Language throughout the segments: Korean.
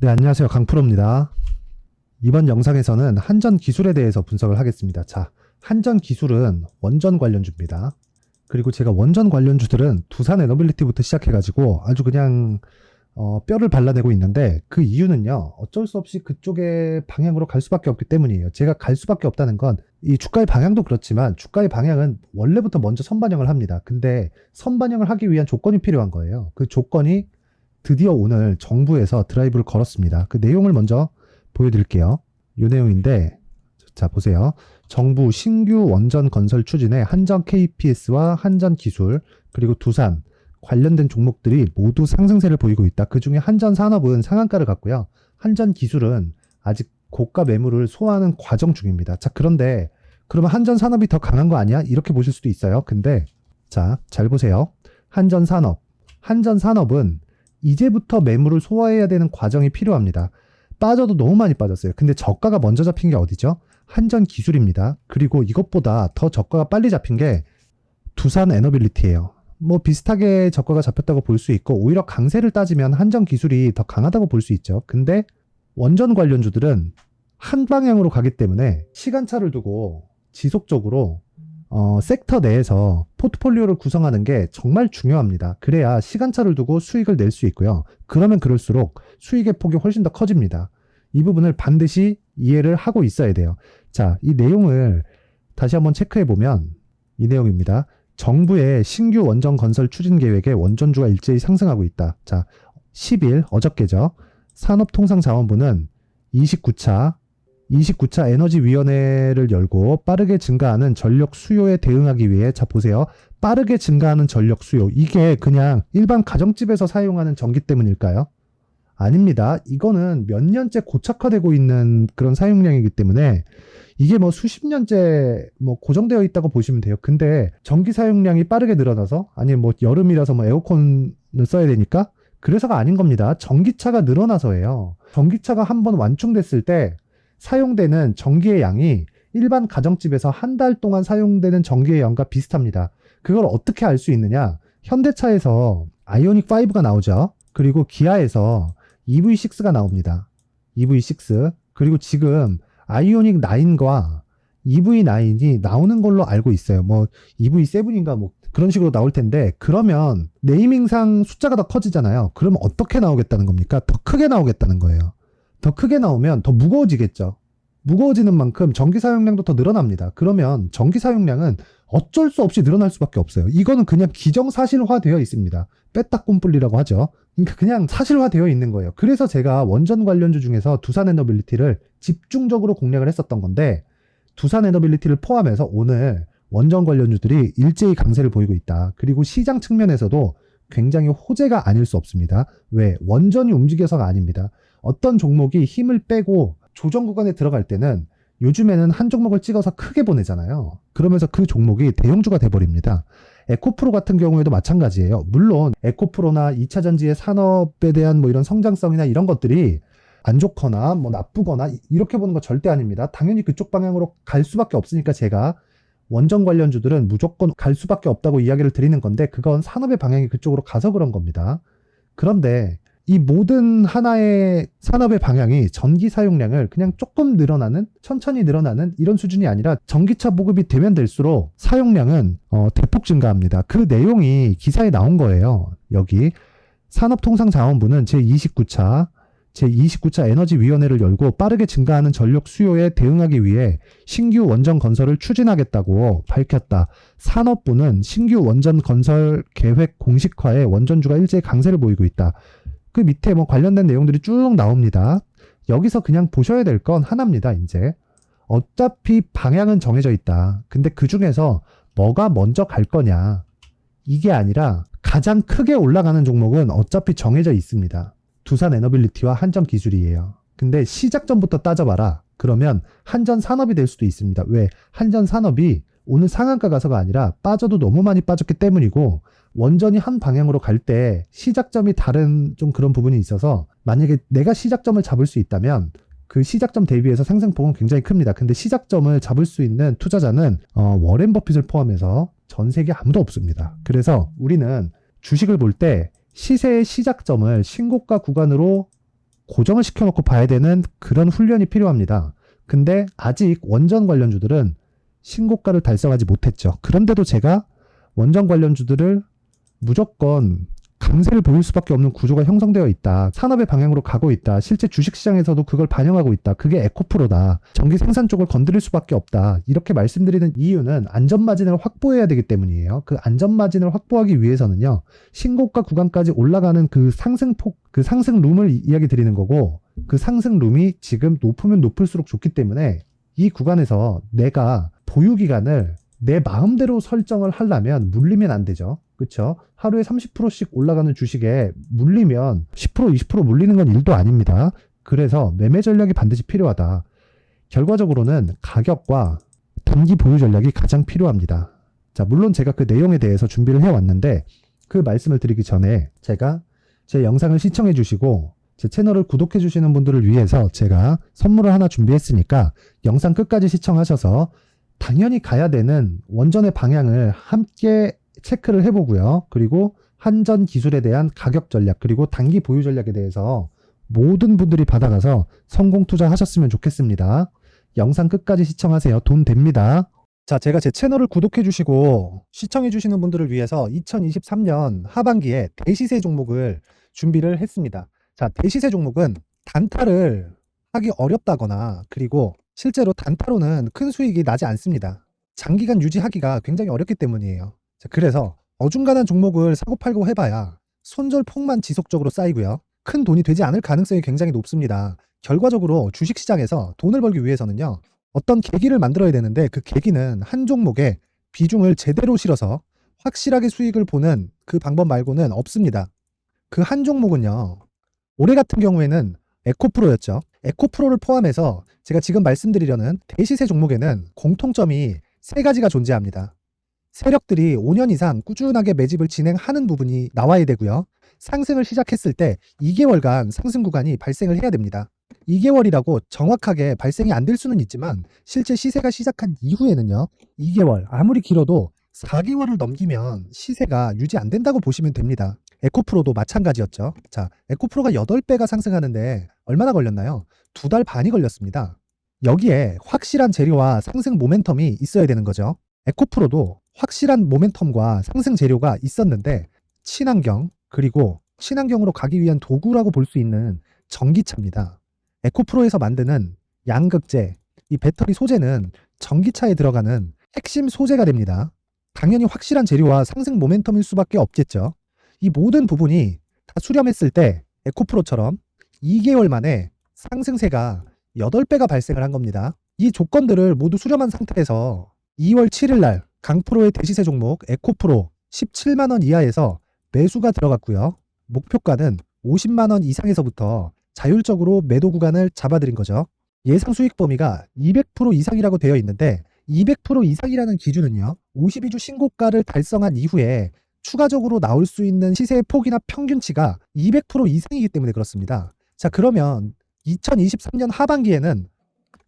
네, 안녕하세요. 강프로입니다. 이번 영상에서는 한전 기술에 대해서 분석을 하겠습니다. 자, 한전 기술은 원전 관련주입니다. 그리고 제가 원전 관련주들은 두산 에너빌리티부터 시작해가지고 아주 그냥 뼈를 발라내고 있는데, 그 이유는요, 어쩔 수 없이 그쪽의 방향으로 갈 수밖에 없기 때문이에요. 제가 갈 수밖에 없다는 건 이 주가의 방향도 그렇지만 주가의 방향은 원래부터 먼저 선반영을 합니다. 근데 선반영을 하기 위한 조건이 필요한 거예요. 그 조건이 드디어 오늘 정부에서 드라이브를 걸었습니다. 그 내용을 먼저 보여드릴게요. 이 내용인데, 자 보세요. 정부 신규 원전 건설 추진에 한전 KPS와 한전 기술 그리고 두산 관련된 종목들이 모두 상승세를 보이고 있다. 그 중에 한전 산업은 상한가를 갔고요. 한전 기술은 아직 고가 매물을 소화하는 과정 중입니다. 자, 그런데 그러면 한전 산업이 더 강한 거 아니야? 이렇게 보실 수도 있어요. 근데 자, 잘 보세요. 한전 산업은 이제부터 매물을 소화해야 되는 과정이 필요합니다. 빠져도 너무 많이 빠졌어요. 근데 저가가 먼저 잡힌 게 어디죠? 한전 기술입니다. 그리고 이것보다 더 저가가 빨리 잡힌 게 두산 에너빌리티예요. 뭐 비슷하게 저가가 잡혔다고 볼 수 있고, 오히려 강세를 따지면 한전 기술이 더 강하다고 볼 수 있죠. 근데 원전 관련주들은 한 방향으로 가기 때문에 시간차를 두고 지속적으로 섹터 내에서 포트폴리오를 구성하는 게 정말 중요합니다. 그래야 시간차를 두고 수익을 낼 수 있고요. 그러면 그럴수록 수익의 폭이 훨씬 더 커집니다. 이 부분을 반드시 이해를 하고 있어야 돼요. 자, 이 내용을 다시 한번 체크해 보면 이 내용입니다. 정부의 신규 원전 건설 추진 계획에 원전주가 일제히 상승하고 있다. 자, 10일 어저께죠. 산업통상자원부는 29차 에너지위원회를 열고 빠르게 증가하는 전력 수요에 대응하기 위해, 자 보세요. 빠르게 증가하는 전력 수요. 이게 그냥 일반 가정집에서 사용하는 전기 때문일까요? 아닙니다. 이거는 몇 년째 고착화되고 있는 그런 사용량이기 때문에 이게 뭐 수십 년째 뭐 고정되어 있다고 보시면 돼요. 근데 전기 사용량이 빠르게 늘어나서, 아니 뭐 여름이라서 뭐 에어컨을 써야 되니까, 그래서가 아닌 겁니다. 전기차가 늘어나서예요. 전기차가 한번 완충됐을 때 사용되는 전기의 양이 일반 가정집에서 한 달 동안 사용되는 전기의 양과 비슷합니다. 그걸 어떻게 알 수 있느냐? 현대차에서 아이오닉 5가 나오죠. 그리고 기아에서 EV6가 나옵니다. EV6. 그리고 지금 아이오닉 9과 EV9이 나오는 걸로 알고 있어요. 뭐 EV7인가 뭐 그런 식으로 나올 텐데, 그러면 네이밍상 숫자가 더 커지잖아요. 그러면 어떻게 나오겠다는 겁니까? 더 크게 나오겠다는 거예요. 더 크게 나오면 더 무거워지겠죠. 무거워지는 만큼 전기 사용량도 더 늘어납니다. 그러면 전기 사용량은 어쩔 수 없이 늘어날 수밖에 없어요. 이거는 그냥 기정사실화되어 있습니다. 빼딱꼼뿔리라고 하죠. 그러니까 그냥 사실화되어 있는 거예요. 그래서 제가 원전 관련주 중에서 두산 에너빌리티를 집중적으로 공략을 했었던 건데, 두산 에너빌리티를 포함해서 오늘 원전 관련주들이 일제히 강세를 보이고 있다. 그리고 시장 측면에서도 굉장히 호재가 아닐 수 없습니다. 왜? 원전이 움직여서가 아닙니다. 어떤 종목이 힘을 빼고 조정 구간에 들어갈 때는 요즘에는 한 종목을 찍어서 크게 보내잖아요. 그러면서 그 종목이 대형주가 돼버립니다. 에코프로 같은 경우에도 마찬가지예요. 물론 에코프로나 2차전지의 산업에 대한 뭐 이런 성장성이나 이런 것들이 안 좋거나 뭐 나쁘거나 이렇게 보는 거 절대 아닙니다. 당연히 그쪽 방향으로 갈 수밖에 없으니까 제가 원전 관련주들은 무조건 갈 수밖에 없다고 이야기를 드리는 건데, 그건 산업의 방향이 그쪽으로 가서 그런 겁니다. 그런데 이 모든 하나의 산업의 방향이 전기 사용량을 그냥 조금 늘어나는, 천천히 늘어나는 이런 수준이 아니라, 전기차 보급이 되면 될수록 사용량은 대폭 증가합니다. 그 내용이 기사에 나온 거예요. 여기 산업통상자원부는 제29차 에너지위원회를 열고 빠르게 증가하는 전력 수요에 대응하기 위해 신규 원전 건설을 추진하겠다고 밝혔다. 산업부는 신규 원전 건설 계획 공식화에 원전주가 일제히 강세를 보이고 있다. 그 밑에 뭐 관련된 내용들이 쭉 나옵니다. 여기서 그냥 보셔야 될 건 하나입니다. 이제 어차피 방향은 정해져 있다. 근데 그 중에서 뭐가 먼저 갈 거냐, 이게 아니라 가장 크게 올라가는 종목은 어차피 정해져 있습니다. 두산 에너빌리티와 한전 기술이에요. 근데 시작점부터 따져봐라. 그러면 한전 산업이 될 수도 있습니다. 왜? 한전 산업이 오늘 상한가 가서가 아니라 빠져도 너무 많이 빠졌기 때문이고, 원전이 한 방향으로 갈 때 시작점이 다른 좀 그런 부분이 있어서, 만약에 내가 시작점을 잡을 수 있다면 그 시작점 대비해서 상승폭은 굉장히 큽니다. 근데 시작점을 잡을 수 있는 투자자는 워렌 버핏을 포함해서 전 세계 아무도 없습니다. 그래서 우리는 주식을 볼 때 시세의 시작점을 신고가 구간으로 고정을 시켜놓고 봐야 되는 그런 훈련이 필요합니다. 근데 아직 원전 관련주들은 신고가를 달성하지 못했죠. 그런데도 제가 원전 관련주들을 무조건 강세를 보일 수밖에 없는 구조가 형성되어 있다. 산업의 방향으로 가고 있다. 실제 주식시장에서도 그걸 반영하고 있다. 그게 에코프로다. 전기 생산 쪽을 건드릴 수밖에 없다. 이렇게 말씀드리는 이유는 안전마진을 확보해야 되기 때문이에요. 그 안전마진을 확보하기 위해서는요. 신고가 구간까지 올라가는 그 상승폭, 그 상승룸을 이야기 드리는 거고, 그 상승룸이 지금 높으면 높을수록 좋기 때문에 이 구간에서 내가 보유기간을 내 마음대로 설정을 하려면 물리면 안 되죠. 그렇죠? 하루에 30%씩 올라가는 주식에 물리면 10%, 20% 물리는 건 일도 아닙니다. 그래서 매매 전략이 반드시 필요하다. 결과적으로는 가격과 단기 보유 전략이 가장 필요합니다. 자, 물론 제가 그 내용에 대해서 준비를 해왔는데 그 말씀을 드리기 전에 제가 제 영상을 시청해 주시고 제 채널을 구독해 주시는 분들을 위해서 제가 선물을 하나 준비했으니까 영상 끝까지 시청하셔서 당연히 가야 되는 원전의 방향을 함께 체크를 해보고요. 그리고 한전 기술에 대한 가격 전략 그리고 단기 보유 전략에 대해서 모든 분들이 받아가서 성공 투자하셨으면 좋겠습니다. 영상 끝까지 시청하세요. 돈 됩니다. 자, 제가 제 채널을 구독해 주시고 시청해 주시는 분들을 위해서 2023년 하반기에 대시세 종목을 준비를 했습니다. 자, 대시세 종목은 단타를 하기 어렵다거나 그리고 실제로 단타로는 큰 수익이 나지 않습니다. 장기간 유지하기가 굉장히 어렵기 때문이에요. 자, 그래서 어중간한 종목을 사고 팔고 해봐야 손절폭만 지속적으로 쌓이고요. 큰 돈이 되지 않을 가능성이 굉장히 높습니다. 결과적으로 주식시장에서 돈을 벌기 위해서는요. 어떤 계기를 만들어야 되는데 그 계기는 한 종목에 비중을 제대로 실어서 확실하게 수익을 보는 그 방법 말고는 없습니다. 그 한 종목은요. 올해 같은 경우에는 에코프로였죠. 에코프로를 포함해서 제가 지금 말씀드리려는 대시세 종목에는 공통점이 3가지가 존재합니다. 세력들이 5년 이상 꾸준하게 매집을 진행하는 부분이 나와야 되고요. 상승을 시작했을 때 2개월간 상승 구간이 발생을 해야 됩니다. 2개월이라고 정확하게 발생이 안 될 수는 있지만 실제 시세가 시작한 이후에는요. 2개월, 아무리 길어도 4개월을 넘기면 시세가 유지 안 된다고 보시면 됩니다. 에코프로도 마찬가지였죠. 자, 에코프로가 8배가 상승하는데 얼마나 걸렸나요? 2달 반이 걸렸습니다. 여기에 확실한 재료와 상승 모멘텀이 있어야 되는 거죠. 에코프로도 확실한 모멘텀과 상승 재료가 있었는데 친환경 그리고 친환경으로 가기 위한 도구라고 볼 수 있는 전기차입니다. 에코프로에서 만드는 양극재, 이 배터리 소재는 전기차에 들어가는 핵심 소재가 됩니다. 당연히 확실한 재료와 상승 모멘텀일 수밖에 없겠죠. 이 모든 부분이 다 수렴했을 때 에코프로처럼 2개월 만에 상승세가 8배가 발생을 한 겁니다. 이 조건들을 모두 수렴한 상태에서 2월 7일 날 강프로의 대시세 종목 에코프로 17만원 이하에서 매수가 들어갔고요. 목표가는 50만원 이상에서부터 자율적으로 매도 구간을 잡아드린 거죠. 예상 수익 범위가 200% 이상이라고 되어 있는데 200% 이상이라는 기준은요. 52주 신고가를 달성한 이후에 추가적으로 나올 수 있는 시세의 폭이나 평균치가 200% 이상이기 때문에 그렇습니다. 자, 그러면 2023년 하반기에는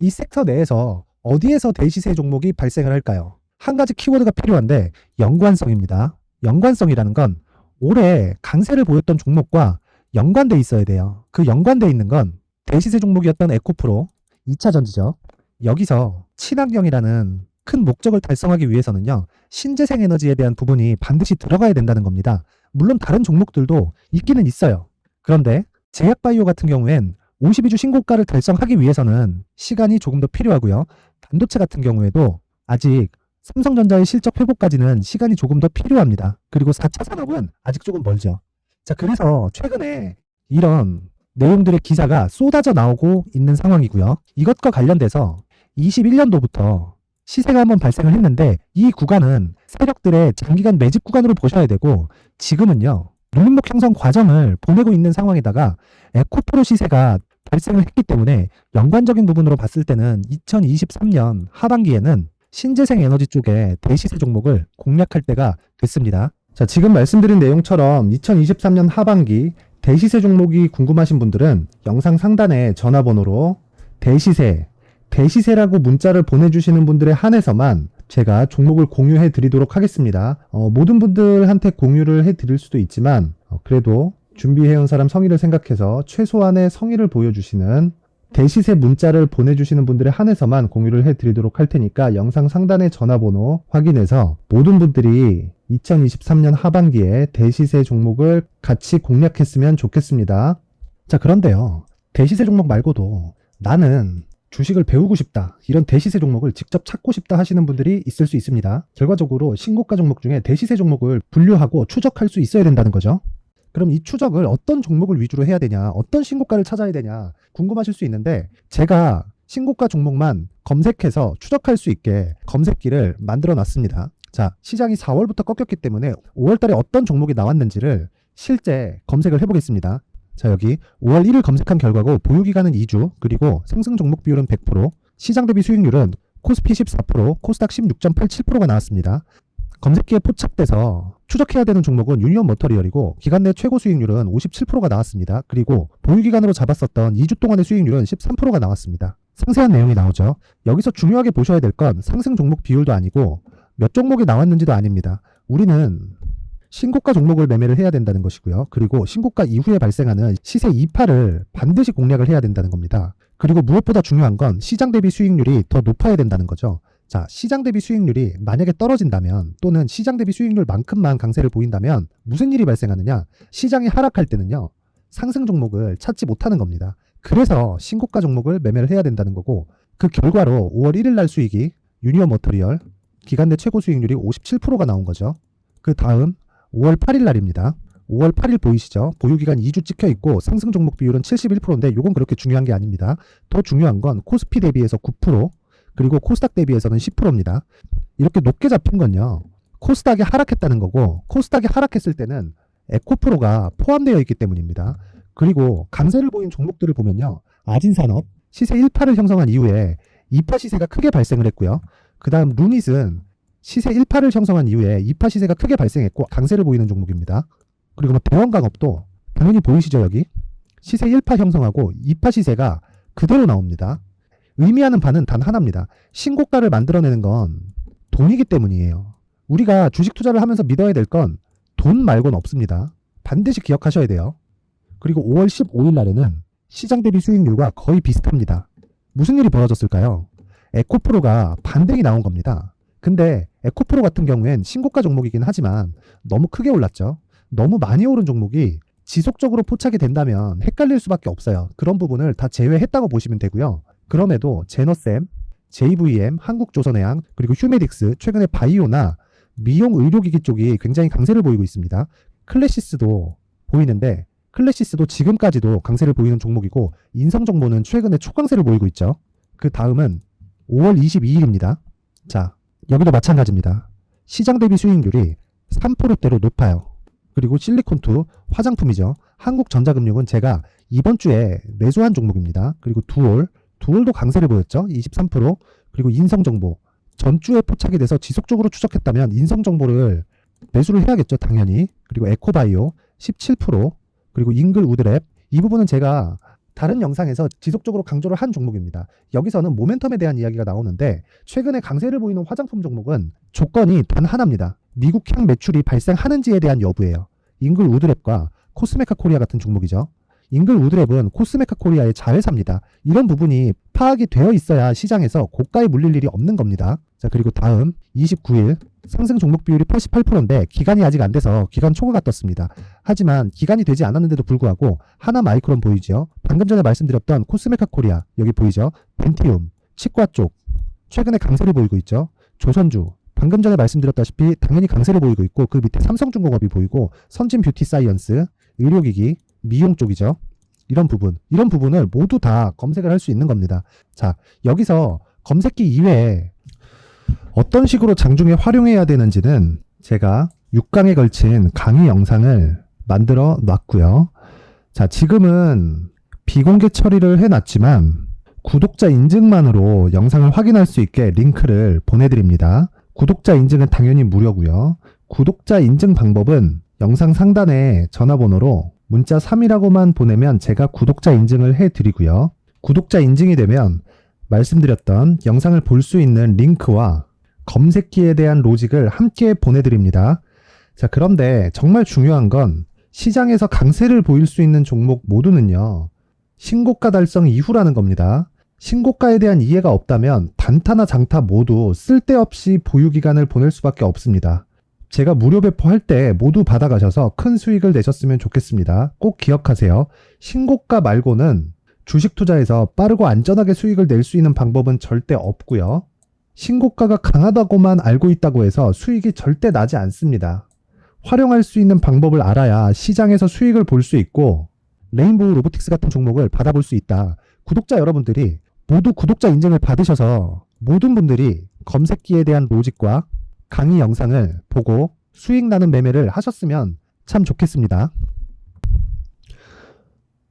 이 섹터 내에서 어디에서 대시세 종목이 발생을 할까요? 한 가지 키워드가 필요한데 연관성입니다. 연관성이라는 건 올해 강세를 보였던 종목과 연관돼 있어야 돼요. 그 연관돼 있는 건 대시세 종목이었던 에코프로 2차 전지죠. 여기서 친환경이라는 큰 목적을 달성하기 위해서는요. 신재생 에너지에 대한 부분이 반드시 들어가야 된다는 겁니다. 물론 다른 종목들도 있기는 있어요. 그런데 제약바이오 같은 경우엔 52주 신고가를 달성하기 위해서는 시간이 조금 더 필요하고요. 반도체 같은 경우에도 아직 삼성전자의 실적 회복까지는 시간이 조금 더 필요합니다. 그리고 4차 산업은 아직 조금 멀죠. 자, 그래서 최근에 이런 내용들의 기사가 쏟아져 나오고 있는 상황이고요. 이것과 관련돼서 21년도부터 시세가 한번 발생을 했는데 이 구간은 세력들의 장기간 매집 구간으로 보셔야 되고 지금은요. 눌림목 형성 과정을 보내고 있는 상황에다가 에코프로 시세가 발생을 했기 때문에 연관적인 부분으로 봤을 때는 2023년 하반기에는 신재생 에너지 쪽에 대시세 종목을 공략할 때가 됐습니다. 자, 지금 말씀드린 내용처럼 2023년 하반기 대시세 종목이 궁금하신 분들은 영상 상단에 전화번호로 대시세라고 문자를 보내주시는 분들에 한해서만 제가 종목을 공유해 드리도록 하겠습니다. 모든 분들한테 공유를 해 드릴 수도 있지만 그래도 준비해온 사람 성의를 생각해서 최소한의 성의를 보여주시는 대시세 문자를 보내주시는 분들에 한해서만 공유를 해드리도록 할 테니까 영상 상단의 전화번호 확인해서 모든 분들이 2023년 하반기에 대시세 종목을 같이 공략했으면 좋겠습니다. 자, 그런데요. 대시세 종목 말고도 나는 주식을 배우고 싶다, 이런 대시세 종목을 직접 찾고 싶다 하시는 분들이 있을 수 있습니다. 결과적으로 신고가 종목 중에 대시세 종목을 분류하고 추적할 수 있어야 된다는 거죠. 그럼 이 추적을 어떤 종목을 위주로 해야 되냐, 어떤 신고가를 찾아야 되냐 궁금하실 수 있는데, 제가 신고가 종목만 검색해서 추적할 수 있게 검색기를 만들어 놨습니다. 자, 시장이 4월부터 꺾였기 때문에 5월 달에 어떤 종목이 나왔는지를 실제 검색을 해보겠습니다. 자, 여기 5월 1일 검색한 결과고 보유기간은 2주, 그리고 상승 종목 비율은 100%, 시장 대비 수익률은 코스피 14%, 코스닥 16.87%가 나왔습니다. 검색기에 포착돼서 추적해야 되는 종목은 유니온 머터리얼이고 기간 내 최고 수익률은 57%가 나왔습니다. 그리고 보유기간으로 잡았었던 2주 동안의 수익률은 13%가 나왔습니다. 상세한 내용이 나오죠. 여기서 중요하게 보셔야 될 건 상승 종목 비율도 아니고 몇 종목이 나왔는지도 아닙니다. 우리는 신고가 종목을 매매를 해야 된다는 것이고요. 그리고 신고가 이후에 발생하는 시세 이파를 반드시 공략을 해야 된다는 겁니다. 그리고 무엇보다 중요한 건 시장 대비 수익률이 더 높아야 된다는 거죠. 자, 시장 대비 수익률이 만약에 떨어진다면, 또는 시장 대비 수익률만큼만 강세를 보인다면 무슨 일이 발생하느냐? 시장이 하락할 때는요, 상승 종목을 찾지 못하는 겁니다. 그래서 신고가 종목을 매매를 해야 된다는 거고, 그 결과로 5월 1일 날 수익이 유니온 머터리얼 기간 내 최고 수익률이 57%가 나온 거죠. 그 다음 5월 8일 날입니다. 5월 8일 보이시죠? 보유기간 2주 찍혀 있고 상승 종목 비율은 71%인데 이건 그렇게 중요한 게 아닙니다. 더 중요한 건 코스피 대비해서 9%, 그리고 코스닥 대비해서는 10%입니다. 이렇게 높게 잡힌 건요, 코스닥이 하락했다는 거고, 코스닥이 하락했을 때는 에코프로가 포함되어 있기 때문입니다. 그리고 강세를 보인 종목들을 보면요, 아진산업 시세 1파를 형성한 이후에 2파 시세가 크게 발생을 했고요. 그 다음 루닛은 시세 1파를 형성한 이후에 2파 시세가 크게 발생했고 강세를 보이는 종목입니다. 그리고 뭐 대원강업도 당연히 보이시죠? 여기 시세 1파 형성하고 2파 시세가 그대로 나옵니다. 의미하는 바는 단 하나입니다. 신고가를 만들어내는 건 돈이기 때문이에요. 우리가 주식 투자를 하면서 믿어야 될 건 돈 말고는 없습니다. 반드시 기억하셔야 돼요. 그리고 5월 15일 날에는 시장 대비 수익률과 거의 비슷합니다. 무슨 일이 벌어졌을까요? 에코프로가 반등이 나온 겁니다. 근데 에코프로 같은 경우엔 신고가 종목이긴 하지만 너무 크게 올랐죠. 너무 많이 오른 종목이 지속적으로 포착이 된다면 헷갈릴 수밖에 없어요. 그런 부분을 다 제외했다고 보시면 되고요. 그럼에도 제너셈, JVM, 한국조선해양, 그리고 휴메딕스, 최근에 바이오나 미용 의료기기 쪽이 굉장히 강세를 보이고 있습니다. 클래시스도 보이는데, 클래시스도 지금까지도 강세를 보이는 종목이고, 인성정보는 최근에 초강세를 보이고 있죠. 그 다음은 5월 22일입니다. 자, 여기도 마찬가지입니다. 시장 대비 수익률이 3%대로 높아요. 그리고 실리콘2 화장품이죠. 한국전자금융은 제가 이번 주에 매수한 종목입니다. 그리고 두올도 강세를 보였죠. 23%. 그리고 인성정보 전주에 포착이 돼서 지속적으로 추적했다면 인성정보를 매수를 해야겠죠. 당연히. 그리고 에코바이오 17%. 그리고 잉글우드랩, 이 부분은 제가 다른 영상에서 지속적으로 강조를 한 종목입니다. 여기서는 모멘텀에 대한 이야기가 나오는데, 최근에 강세를 보이는 화장품 종목은 조건이 단 하나입니다. 미국향 매출이 발생하는지에 대한 여부예요. 잉글우드랩과 코스메카 코리아 같은 종목이죠. 잉글우드랩은 코스메카 코리아의 자회사입니다. 이런 부분이 파악이 되어 있어야 시장에서 고가에 물릴 일이 없는 겁니다. 자, 그리고 다음 29일 상승 종목 비율이 88%인데 기간이 아직 안 돼서 기간 초과가 떴습니다. 하지만 기간이 되지 않았는데도 불구하고 하나 마이크론 보이죠? 방금 전에 말씀드렸던 코스메카 코리아 여기 보이죠? 벤티움, 치과 쪽 최근에 강세를 보이고 있죠? 조선주 방금 전에 말씀드렸다시피 당연히 강세를 보이고 있고, 그 밑에 삼성중공업이 보이고, 선진 뷰티 사이언스, 의료기기, 미용 쪽이죠. 이런 부분을 모두 다 검색을 할 수 있는 겁니다. 자, 여기서 검색기 이외에 어떤 식으로 장중에 활용해야 되는지는 제가 6강에 걸친 강의 영상을 만들어 놨고요. 자, 지금은 비공개 처리를 해놨지만 구독자 인증만으로 영상을 확인할 수 있게 링크를 보내드립니다. 구독자 인증은 당연히 무료고요. 구독자 인증 방법은 영상 상단에 전화번호로 문자 3이라고만 보내면 제가 구독자 인증을 해드리고요. 구독자 인증이 되면 말씀드렸던 영상을 볼 수 있는 링크와 검색기에 대한 로직을 함께 보내드립니다. 자, 그런데 정말 중요한 건 시장에서 강세를 보일 수 있는 종목 모두는요, 신고가 달성 이후라는 겁니다. 신고가에 대한 이해가 없다면 단타나 장타 모두 쓸데없이 보유기간을 보낼 수밖에 없습니다. 제가 무료 배포할 때 모두 받아가셔서 큰 수익을 내셨으면 좋겠습니다. 꼭 기억하세요. 신고가 말고는 주식 투자에서 빠르고 안전하게 수익을 낼 수 있는 방법은 절대 없고요. 신고가가 강하다고만 알고 있다고 해서 수익이 절대 나지 않습니다. 활용할 수 있는 방법을 알아야 시장에서 수익을 볼 수 있고 레인보우 로보틱스 같은 종목을 받아볼 수 있다. 구독자 여러분들이 모두 구독자 인증을 받으셔서 모든 분들이 검색기에 대한 로직과 강의 영상을 보고 수익 나는 매매를 하셨으면 참 좋겠습니다.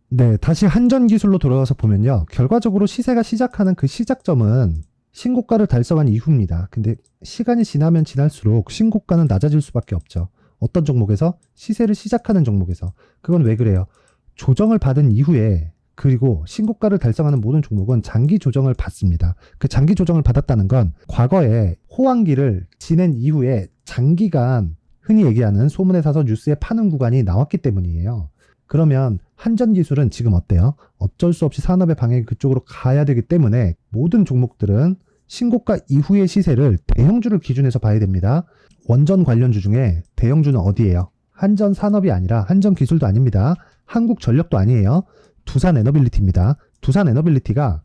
네, 다시 한전 기술로 돌아가서 보면요. 결과적으로 시세가 시작하는 그 시작점은 신고가를 달성한 이후입니다. 근데 시간이 지나면 지날수록 신고가는 낮아질 수밖에 없죠. 어떤 종목에서? 시세를 시작하는 종목에서. 그건 왜 그래요? 조정을 받은 이후에 그리고 신고가를 달성하는 모든 종목은 장기 조정을 받습니다. 그 장기 조정을 받았다는 건 과거에 호황기를 지낸 이후에 장기간 흔히 얘기하는 소문에 사서 뉴스에 파는 구간이 나왔기 때문이에요. 그러면 한전기술은 지금 어때요? 어쩔 수 없이 산업의 방향이 그쪽으로 가야 되기 때문에 모든 종목들은 신고가 이후의 시세를 대형주를 기준해서 봐야 됩니다. 원전 관련주 중에 대형주는 어디예요? 한전산업이 아니라 한전기술도 아닙니다. 한국전력도 아니에요. 두산에너빌리티입니다. 두산에너빌리티가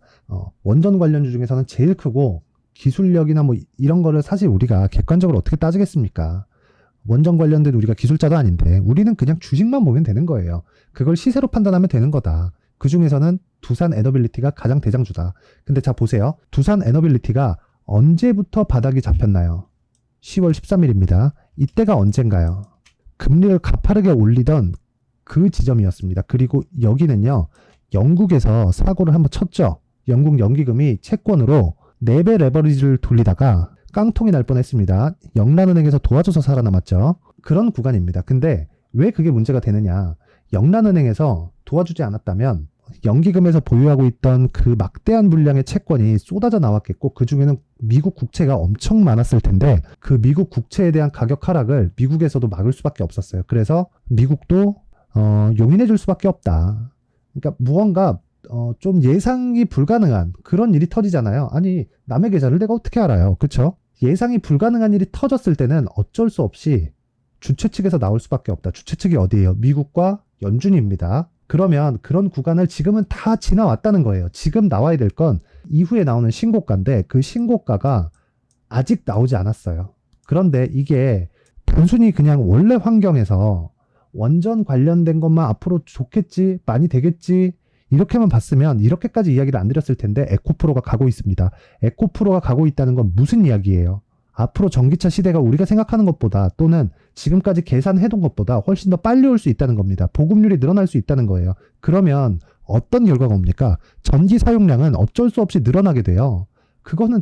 원전 관련주 중에서는 제일 크고 기술력이나 뭐 이런 거를 사실 우리가 객관적으로 어떻게 따지겠습니까? 원전 관련된 우리가 기술자도 아닌데 우리는 그냥 주식만 보면 되는 거예요. 그걸 시세로 판단하면 되는 거다. 그 중에서는 두산에너빌리티가 가장 대장주다. 근데 자 보세요. 두산에너빌리티가 언제부터 바닥이 잡혔나요? 10월 13일입니다. 이때가 언젠가요? 금리를 가파르게 올리던 그 지점이었습니다. 그리고 여기는요. 영국에서 사고를 한번 쳤죠. 영국 연기금이 채권으로 4배 레버리지를 돌리다가 깡통이 날 뻔했습니다. 영란은행에서 도와줘서 살아남았죠. 그런 구간입니다. 근데 왜 그게 문제가 되느냐. 영란은행에서 도와주지 않았다면 연기금에서 보유하고 있던 그 막대한 물량의 채권이 쏟아져 나왔겠고 그 중에는 미국 국채가 엄청 많았을 텐데 그 미국 국채에 대한 가격 하락을 미국에서도 막을 수밖에 없었어요. 그래서 미국도 용인해 줄 수밖에 없다. 그러니까 무언가 좀 예상이 불가능한 그런 일이 터지잖아요. 아니 남의 계좌를 내가 어떻게 알아요? 그렇죠? 예상이 불가능한 일이 터졌을 때는 어쩔 수 없이 주최 측에서 나올 수밖에 없다. 주최 측이 어디예요? 미국과 연준입니다. 그러면 그런 구간을 지금은 다 지나왔다는 거예요. 지금 나와야 될 건 이후에 나오는 신고가인데 그 신고가가 아직 나오지 않았어요. 그런데 이게 단순히 그냥 원래 환경에서 원전 관련된 것만 앞으로 좋겠지, 많이 되겠지 이렇게만 봤으면 이렇게까지 이야기를 안 드렸을 텐데 에코프로가 가고 있습니다. 에코프로가 가고 있다는 건 무슨 이야기예요? 앞으로 전기차 시대가 우리가 생각하는 것보다 또는 지금까지 계산해둔 것보다 훨씬 더 빨리 올 수 있다는 겁니다. 보급률이 늘어날 수 있다는 거예요. 그러면 어떤 결과가 옵니까? 전기 사용량은 어쩔 수 없이 늘어나게 돼요. 그거는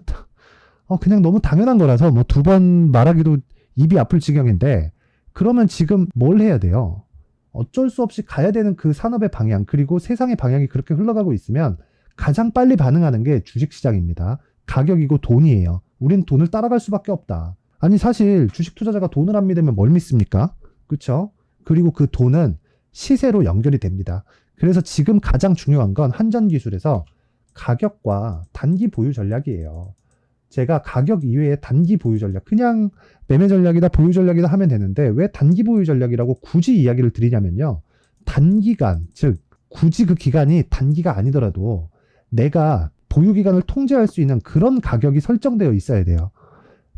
그냥 너무 당연한 거라서 뭐 2번 말하기도 입이 아플 지경인데 그러면 지금 뭘 해야 돼요? 어쩔 수 없이 가야 되는 그 산업의 방향 그리고 세상의 방향이 그렇게 흘러가고 있으면 가장 빨리 반응하는 게 주식시장입니다. 가격이고 돈이에요. 우린 돈을 따라갈 수밖에 없다. 아니 사실 주식 투자자가 돈을 안 믿으면 뭘 믿습니까? 그렇죠? 그리고 그 돈은 시세로 연결이 됩니다. 그래서 지금 가장 중요한 건 한전기술에서 가격과 단기 보유 전략이에요. 제가 가격 이외에 단기 보유 전략, 그냥 매매 전략이다 보유 전략이다 하면 되는데 왜 단기 보유 전략이라고 굳이 이야기를 드리냐면요. 단기간, 즉 굳이 그 기간이 단기가 아니더라도 내가 보유기간을 통제할 수 있는 그런 가격이 설정되어 있어야 돼요.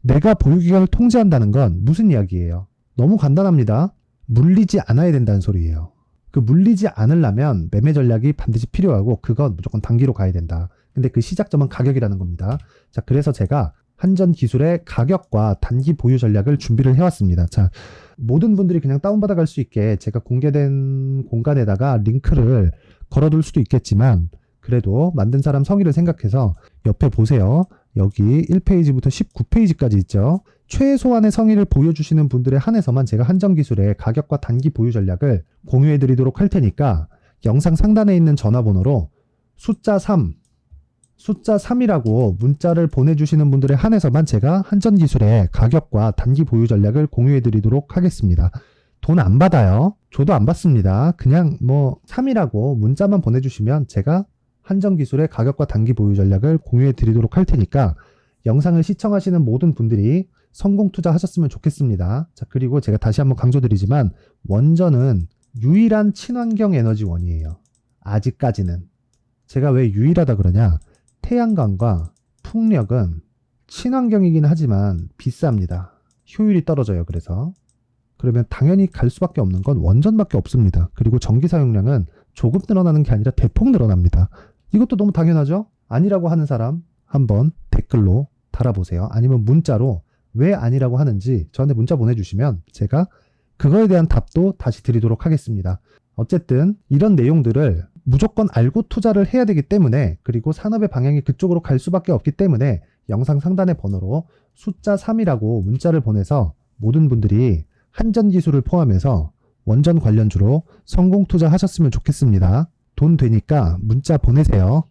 내가 보유기간을 통제한다는 건 무슨 이야기예요? 너무 간단합니다. 물리지 않아야 된다는 소리예요. 그 물리지 않으려면 매매 전략이 반드시 필요하고 그건 무조건 단기로 가야 된다. 근데 그 시작점은 가격이라는 겁니다. 자, 그래서 제가 한전기술의 가격과 단기 보유 전략을 준비를 해왔습니다. 자, 모든 분들이 그냥 다운받아 갈 수 있게 제가 공개된 공간에다가 링크를 걸어둘 수도 있겠지만 그래도 만든 사람 성의를 생각해서 옆에 보세요. 여기 1페이지부터 19페이지까지 있죠. 최소한의 성의를 보여주시는 분들에 한해서만 제가 한전기술의 가격과 단기 보유 전략을 공유해 드리도록 할 테니까 영상 상단에 있는 전화번호로 숫자 3이라고 문자를 보내주시는 분들에 한해서만 제가 한전기술의 가격과 단기 보유 전략을 공유해 드리도록 하겠습니다. 돈 안 받아요. 저도 안 받습니다. 그냥 뭐 3이라고 문자만 보내주시면 제가 한정기술의 가격과 단기 보유 전략을 공유해 드리도록 할 테니까 영상을 시청하시는 모든 분들이 성공 투자하셨으면 좋겠습니다. 자, 그리고 제가 다시 한번 강조드리지만 원전은 유일한 친환경 에너지원이에요. 아직까지는. 제가 왜 유일하다 그러냐? 태양광과 풍력은 친환경이긴 하지만 비쌉니다. 효율이 떨어져요. 그래서. 그러면 당연히 갈 수밖에 없는 건 원전밖에 없습니다. 그리고 전기 사용량은 조금 늘어나는 게 아니라 대폭 늘어납니다. 이것도 너무 당연하죠? 아니라고 하는 사람 한번 댓글로 달아보세요. 아니면 문자로 왜 아니라고 하는지 저한테 문자 보내주시면 제가 그거에 대한 답도 다시 드리도록 하겠습니다. 어쨌든 이런 내용들을 무조건 알고 투자를 해야 되기 때문에, 그리고 산업의 방향이 그쪽으로 갈 수밖에 없기 때문에 영상 상단의 번호로 숫자 3이라고 문자를 보내서 모든 분들이 한전기술을 포함해서 원전 관련주로 성공 투자하셨으면 좋겠습니다. 돈 되니까 문자 보내세요.